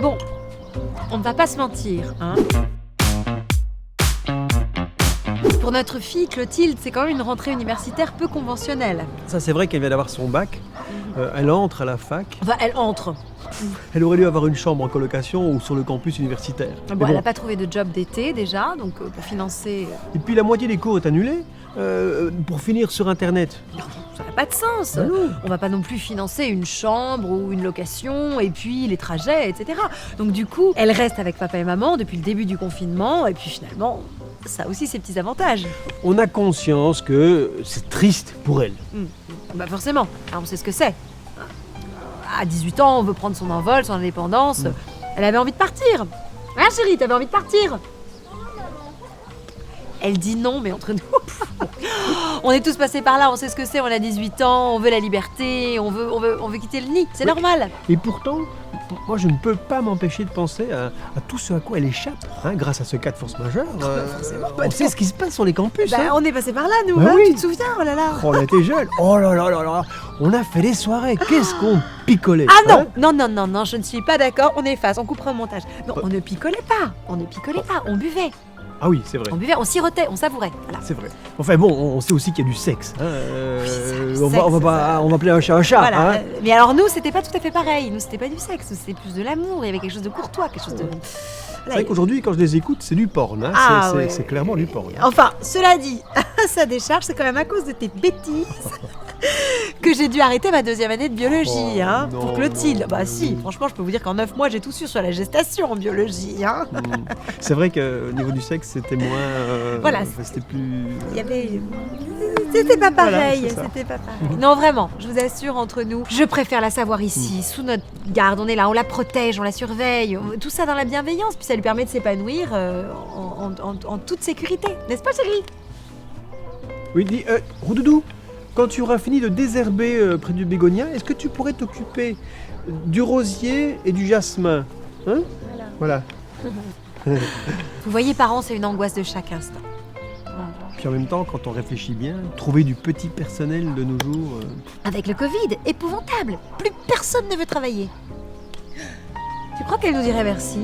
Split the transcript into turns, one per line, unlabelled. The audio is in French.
Bon, on ne va pas se mentir, hein. Pour notre fille, Clotilde, c'est quand même une rentrée universitaire peu conventionnelle.
Ça, c'est vrai qu'elle vient d'avoir son bac. Elle entre à la fac.
Enfin, elle entre.
Elle aurait dû avoir une chambre en colocation ou sur le campus universitaire.
Bon,
Mais
elle n'a pas trouvé de job d'été déjà, donc pour financer...
Et puis la moitié des cours est annulée pour finir sur Internet.
Ça n'a pas de sens.
Ben non.
On va pas non plus financer une chambre ou une location, et puis les trajets, etc. Donc du coup, elle reste avec papa et maman depuis le début du confinement, et puis finalement, ça a aussi ses petits avantages.
On a conscience que c'est triste pour elle.
Bah forcément, on sait ce que c'est. À 18 ans, on veut prendre son envol, son indépendance. Elle avait envie de partir. Hein chérie, t'avais envie de partir? Elle dit non, mais entre nous... On est tous passés par là, on sait ce que c'est, on a 18 ans, on veut la liberté, on veut quitter le nid, c'est normal.
Et pourtant, moi je ne peux pas m'empêcher de penser à tout ce à quoi elle échappe, hein, grâce à ce cas de force majeure. On sait ce qui se passe sur les campus.
Bah,
hein.
on est passé par là, nous,
Bah
hein,
oui.
tu te souviens? Oh là là.
Oh, on était jeunes. Oh là là là là. On a fait des soirées. Qu'est-ce qu'on picolait.
Ah non,
hein.
non, je ne suis pas d'accord, on efface, on coupera au montage. Non, on ne picolait pas, on buvait.
Ah oui, c'est vrai.
On buvait, on sirotait, on savourait. Voilà.
C'est vrai. Enfin bon, on sait aussi qu'il y a du sexe. Hein.
le
On
sexe,
va appeler un chat un chat.
Voilà.
Hein.
Mais alors nous, c'était pas tout à fait pareil. Nous, c'était pas du sexe, c'était plus de l'amour. Il y avait quelque chose de courtois, quelque chose de...
C'est vrai qu'aujourd'hui, quand je les écoute, c'est du porn. Hein.
Ah,
c'est
ouais.
c'est clairement du porn. hein.
Enfin, cela dit, ça décharge, c'est quand même à cause de tes bêtises que j'ai dû arrêter ma deuxième année de biologie,
Oh,
hein,
non,
pour Clotilde.
non,
Bah
non,
si,
non.
franchement, je peux vous dire qu'en 9 mois, j'ai tout su sur la gestation en biologie, hein.
C'est vrai qu'au niveau du sexe, c'était moins.
Voilà.
C'était plus.
Il y avait... C'était pas pareil,
Voilà, c'est ça.
c'était pas pareil. Non, vraiment, je vous assure, entre nous, je préfère la savoir ici, sous notre garde. On est là, on la protège, on la surveille. Tout ça dans la bienveillance, puis ça lui permet de s'épanouir en toute sécurité. N'est-ce pas, chérie?
Oui, dis, Roudoudou, quand tu auras fini de désherber près du bégonia, est-ce que tu pourrais t'occuper du rosier et du jasmin? Hein? Voilà.
Vous voyez, parents, c'est une angoisse de chaque instant.
Puis en même temps, quand on réfléchit bien, trouver du petit personnel de nos jours.
Avec le Covid, épouvantable. Plus personne ne veut travailler. Tu crois qu'elle nous dirait merci?